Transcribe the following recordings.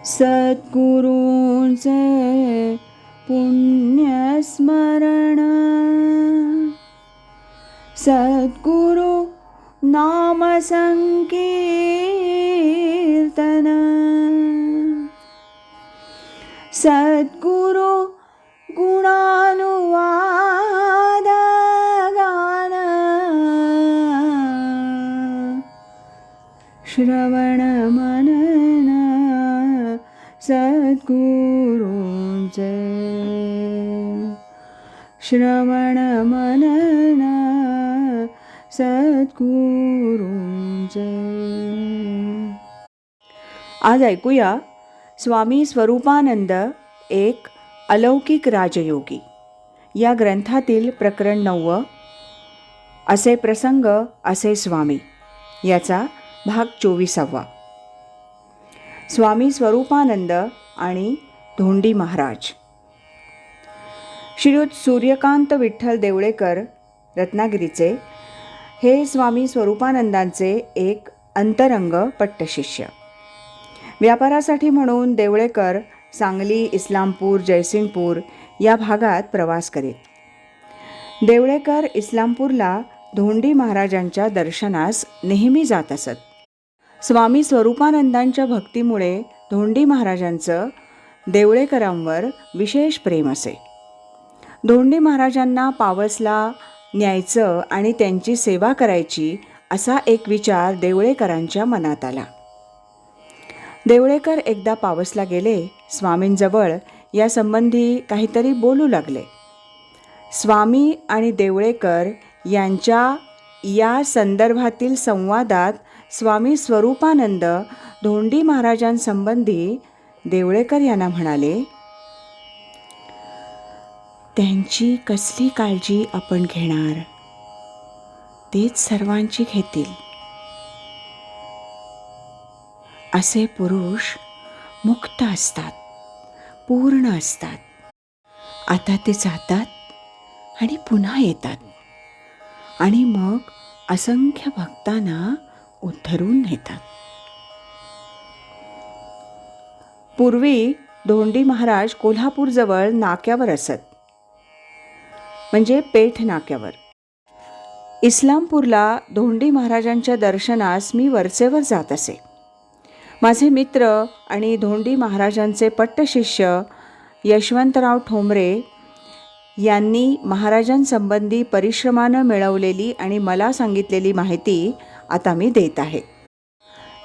सद्गुरूंचे पुण्यस्मरण, सद्गुरु नाम संकीर्तन, सद्गुरु गुणानुवाद गान, श्रवण मनन सद्गुरूंचे, श्रवण मनन सद्गुरूंचे. आज ऐकूया स्वामी स्वरूपानंद एक अलौकिक राजयोगी या ग्रंथातील प्रकरण 9 असे प्रसंग असे स्वामी याचा भाग 24. स्वामी स्वरूपानंद आणि धोंडी महाराज. श्रीयुत सूर्यकांत विठ्ठल देवळेकर रत्नागिरीचे हे स्वामी स्वरूपानंदांचे एक अंतरंग पट्टशिष्य. व्यापारासाठी म्हणून देवळेकर सांगली, इस्लामपूर, जयसिंगपूर या भागात प्रवास करीत. देवळेकर इस्लामपूरला धोंडी महाराजांच्या दर्शनास नेहमी जात असत. स्वामी स्वरूपानंदांच्या भक्तीमुळे धोंडी महाराजांचं देवळेकरांवर विशेष प्रेम असे. धोंडी महाराजांना पावसला न्यायचं आणि त्यांची सेवा करायची असा एक विचार देवळेकरांच्या मनात आला. देवळेकर एकदा पावसला गेले. स्वामींजवळ या संबंधी काहीतरी बोलू लागले. स्वामी आणि देवळेकर यांच्या या संदर्भातील संवादात स्वामी स्वरूपानंद धोंडी महाराजांसंबंधी देवळेकर यांना म्हणाले, त्यांची कसली काळजी आपण घेणार, तेच सर्वांची घेतील. असे पुरुष मुक्त असतात, पूर्ण असतात. आता ते जातात आणि पुन्हा येतात आणि मग असंख्य भक्तांना उद्धरून नेतात. पूर्वी धोंडी महाराज कोल्हापूरजवळ नाक्यावर असत, म्हणजे पेठ नाक्यावर. इस्लामपूरला धोंडी महाराजांच्या दर्शनास मी वरचेवर जात असे. माझे मित्र आणि धोंडी महाराजांचे पट्टशिष्य यशवंतराव ठोंबरे यांनी महाराजांसंबंधी परिश्रमानं मिळवलेली आणि मला सांगितलेली माहिती आता मी देत आहे.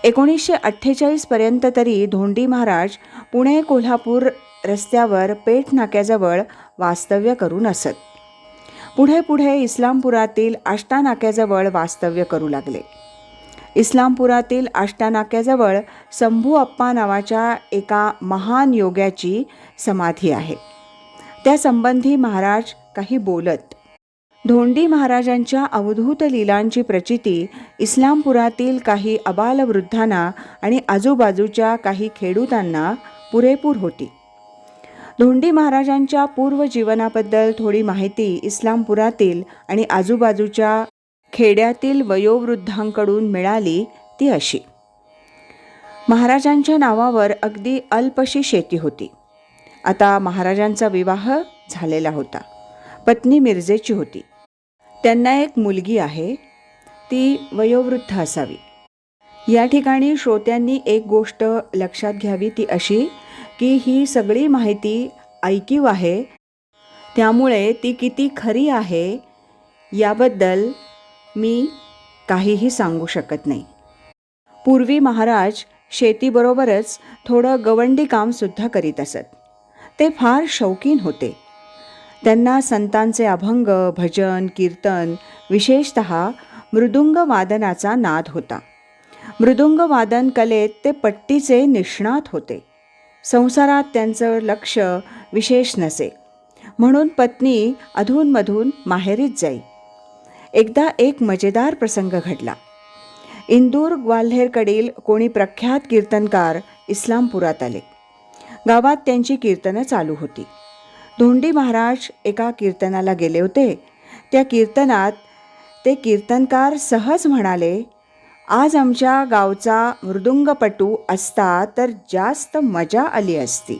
1948 पर्यंत तरी धोंडी महाराज पुणे कोल्हापूर रस्त्यावर पेठ नाक्याजवळ वास्तव्य करून असत. पुढे पुढे इस्लामपुरातील आष्टा नाक्याजवळ वास्तव्य करू लागले. इस्लामपुरातील आष्टा नाक्याजवळ शंभू अप्पा नावाच्या एका महान योग्याची समाधी आहे. त्या संबंधी महाराज काही बोलत. धोंडी महाराजांच्या अवधूत लीलांची प्रचिती इस्लामपुरातील काही अबालवृद्धांना आणि आजूबाजूच्या काही खेडूतांना पुरेपूर होती. धोंडी महाराजांच्या पूर्व जीवनाबद्दल थोडी माहिती इस्लामपुरातील आणि आजूबाजूच्या खेड्यातील वयोवृद्धांकडून मिळाली ती अशी. महाराजांच्या नावावर अगदी अल्पशी शेती होती. आता महाराजांचा विवाह झालेला होता. पत्नी मिरजेची होती. त्यांना एक मुलगी आहे. ती वयोवृद्ध असावी. या ठिकाणी श्रोत्यांनी एक गोष्ट लक्षात घ्यावी, ती अशी की ही सगळी माहिती ऐकीव आहे, त्यामुळे ती किती खरी आहे याबद्दल मी काहीही सांगू शकत नाही. पूर्वी महाराज शेतीबरोबरच थोडं गवंडी कामसुद्धा करीत असत. ते फार शौकीन होते. त्यांना संतांचे अभंग, भजन, कीर्तन, विशेषतः मृदुंग वादनाचा नाद होता. मृदुंग वादन कलेत ते पट्टीचे निष्णात होते. संसारात त्यांचं लक्ष विशेष नसे, म्हणून पत्नी अधूनमधून माहेरीच जाई. एकदा एक मजेदार प्रसंग घडला. इंदूर ग्वाल्हेरकडील कोणी प्रख्यात कीर्तनकार इस्लामपुरात आले. गावात त्यांची कीर्तनं चालू होती. धोंडी महाराज एका कीर्तनाला गेले होते. त्या कीर्तनात ते कीर्तनकार सहज म्हणाले, आज आमच्या गावचा मृदुंगपटू असता तर जास्त मजा आली असती.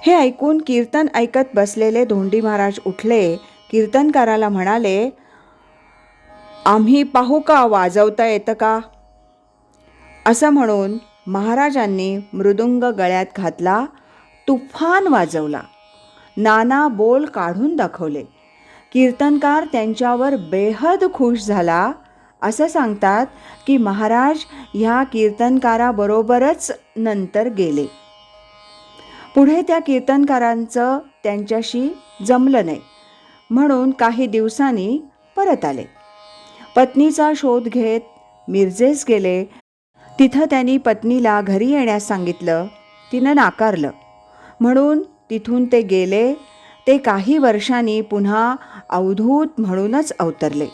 हे ऐकून कीर्तन ऐकत बसलेले धोंडी महाराज उठले. कीर्तनकाराला म्हणाले, आम्ही पाहू का वाजवता येतं का? असं म्हणून महाराजांनी मृदुंग गळ्यात घातला, तुफान वाजवला, नाना बोल काढून दाखवले. कीर्तनकार त्यांच्यावर बेहद खुश झाला. असं सांगतात की महाराज ह्या कीर्तनकाराबरोबरच नंतर गेले. पुढे त्या कीर्तनकारांचं त्यांच्याशी जमलं नाही म्हणून काही दिवसांनी परत आले. पत्नीचा शोध घेत मिरजेस गेले. तिथं त्यांनी पत्नीला घरी येण्यास सांगितलं. तिनं नाकारलं म्हणून तिथून ते गेले. ते काही वर्षांनी पुन्हा अवधूत म्हणूनच अवतरले.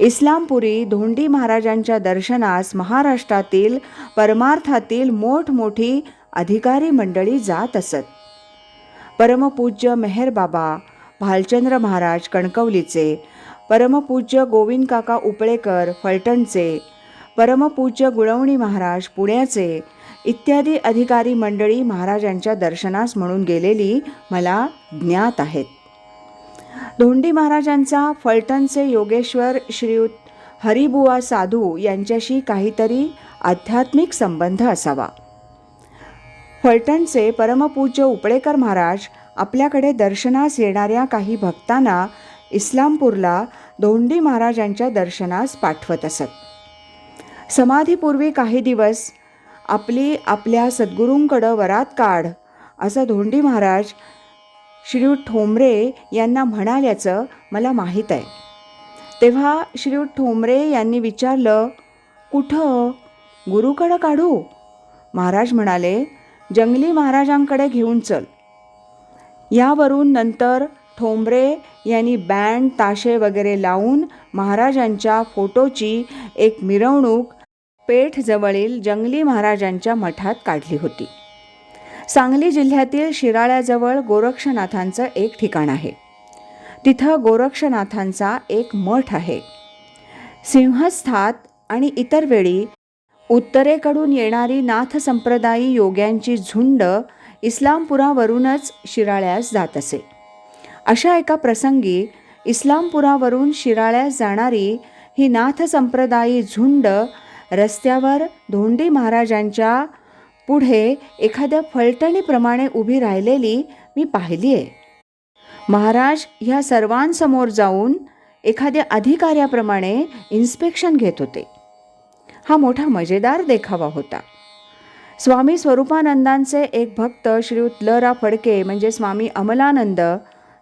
इस्लामपुरी धोंडी महाराजांच्या दर्शनास महाराष्ट्रातील परमार्थातील मोठमोठी अधिकारी मंडळी जात असत. परमपूज्य मेहरबाबा भालचंद्र महाराज कणकवलीचे, परमपूज्य गोविंद काका उपळेकर फलटणचे, परमपूज्य गुळवणी महाराज पुण्याचे इत्यादी अधिकारी मंडळी महाराजांच्या दर्शनास म्हणून गेलेली मला ज्ञात आहेत. धोंडी महाराजांचा फलटणचे योगेश्वर श्रीयुत हरिबुवा साधू यांच्याशी काहीतरी आध्यात्मिक संबंध असावा. फलटणचे परमपूज्य उपळेकर महाराज आपल्याकडे दर्शनास येणाऱ्या काही भक्तांना इस्लामपूरला धोंडी महाराजांच्या दर्शनास पाठवत असत. समाधीपूर्वी काही दिवस आपल्या सद्गुरूंकडं वरात काढ असं धोंडी महाराज श्रीयुत ठोंबरे यांना म्हणाल्याचं मला माहीत आहे. तेव्हा श्रीयुत ठोंबरे यांनी विचारलं, कुठं? गुरुकडं काढू? महाराज म्हणाले, जंगली महाराजांकडे घेऊन चल. यावरून नंतर ठोंबरे यांनी बँड ताशे वगैरे लावून महाराजांच्या फोटोची एक मिरवणूक पेठजवळील जंगली महाराजांच्या मठात काढली होती. सांगली जिल्ह्यातील शिराळ्याजवळ गोरक्षनाथांचं एक ठिकाण आहे. तिथं गोरक्षनाथांचा एक मठ आहे. सिंहस्थात आणि इतर वेळी उत्तरेकडून येणारी नाथ संप्रदायी योग्यांची झुंड इस्लामपुरावरूनच शिराळ्यास जात असे. अशा एका प्रसंगी इस्लामपुरावरून शिराळ्यास जाणारी ही नाथ संप्रदायी झुंड रस्त्यावर धोंडी महाराजांच्या पुढे एखाद्या फलटणीप्रमाणे उभी राहिलेली मी पाहिली आहे. महाराज ह्या सर्वांसमोर जाऊन एखाद्या अधिकाऱ्याप्रमाणे इन्स्पेक्शन घेत होते. हा मोठा मजेदार देखावा होता. स्वामी स्वरूपानंदांचे एक भक्त श्रीयुत ल.रा. फडके म्हणजे स्वामी अमलानंद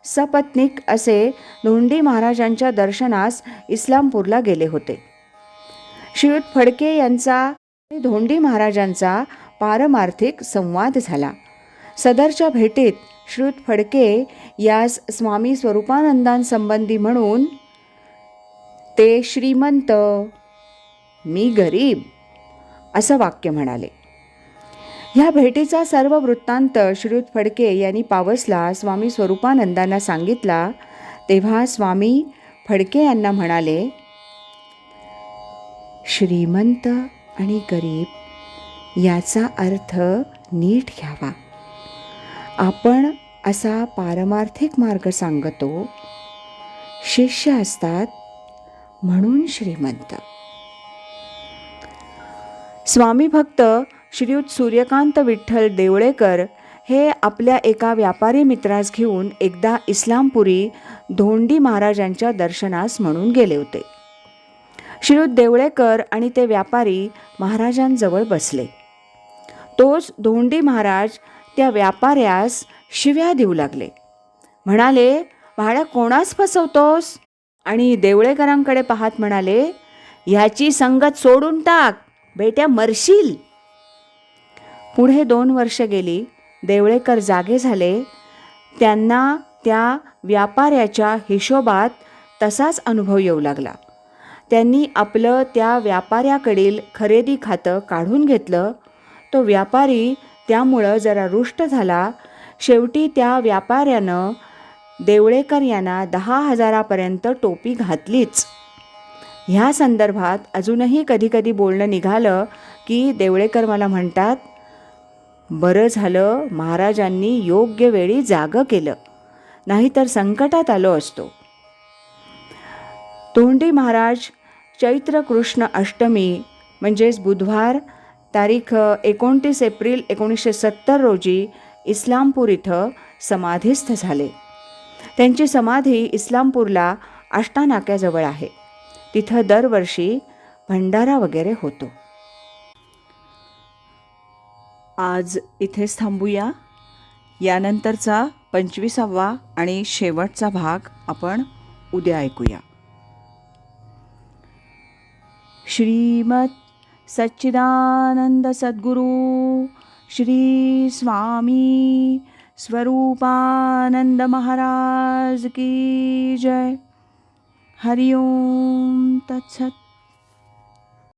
सपत्नीक असे धोंडी महाराजांच्या दर्शनास इस्लामपूरला गेले होते. श्रीयुत फडके यांचा धोंडी महाराजांचा पारमार्थिक संवाद झाला. सदरच्या भेटीत श्रीयुत फडके यास स्वामी स्वरूपानंदांसंबंधी म्हणून, ते श्रीमंत, मी गरीब असं वाक्य म्हणाले. ह्या भेटीचा सर्व वृत्तांत श्रीयुत फडके यांनी पावसला स्वामी स्वरूपानंदांना सांगितला. तेव्हा स्वामी फडके यांना म्हणाले, श्रीमंत आणि गरीब याचा अर्थ नीट घ्यावा. आपण असा पारमार्थिक मार्ग सांगतो. शिष्य असतात म्हणून श्रीमंत. स्वामी भक्त श्रीयुत सूर्यकांत विठ्ठल देवळेकर हे आपल्या एका व्यापारी मित्रास घेऊन एकदा इस्लामपुरी धोंडी महाराजांच्या दर्शनास म्हणून गेले होते. श्रीयुत देवळेकर आणि ते व्यापारी महाराजांजवळ बसले. तोच धोंडी महाराज त्या व्यापाऱ्यास शिव्या देऊ लागले. म्हणाले, भाड्या कोणास फसवतोस? आणि देवळेकरांकडे पाहत म्हणाले, ह्याची संगत सोडून टाक, बेट्या मरशील. पुढे 2 वर्ष गेली. देवळेकर जागे झाले. त्यांना त्या व्यापाऱ्याच्या हिशोबात तसाच अनुभव येऊ लागला. त्यांनी आपलं त्या व्यापाऱ्याकडील खरेदी खातं काढून घेतलं. तो व्यापारी त्यामुळं जरा रुष्ट झाला. शेवटी त्या व्यापाऱ्यानं देवळेकर यांना 10,000 टोपी घातलीच. ह्या संदर्भात अजूनही कधीकधी बोलणं निघालं की देवळेकर मला म्हणतात, बरं झालं महाराजांनी योग्य वेळी जागं केलं, नाहीतर संकटात आलो असतो. तोंडी महाराज चैत्र कृष्ण अष्टमी म्हणजेच बुधवार तारीख 29 एप्रिल 1970 रोजी इस्लामपूर इथं समाधीस्थ झाले. त्यांची समाधी इस्लामपूरला आष्टानाक्याजवळ आहे. तिथं दरवर्षी भंडारा वगैरे होतो. आज इथेच थांबूया. यानंतरचा 25वा आणि शेवटचा भाग आपण उद्या ऐकूया. श्रीमत सच्चिदानंद सद्गुरु श्री स्वामी स्वरूपानंद महाराज की जय. हरि ओम तत्सत.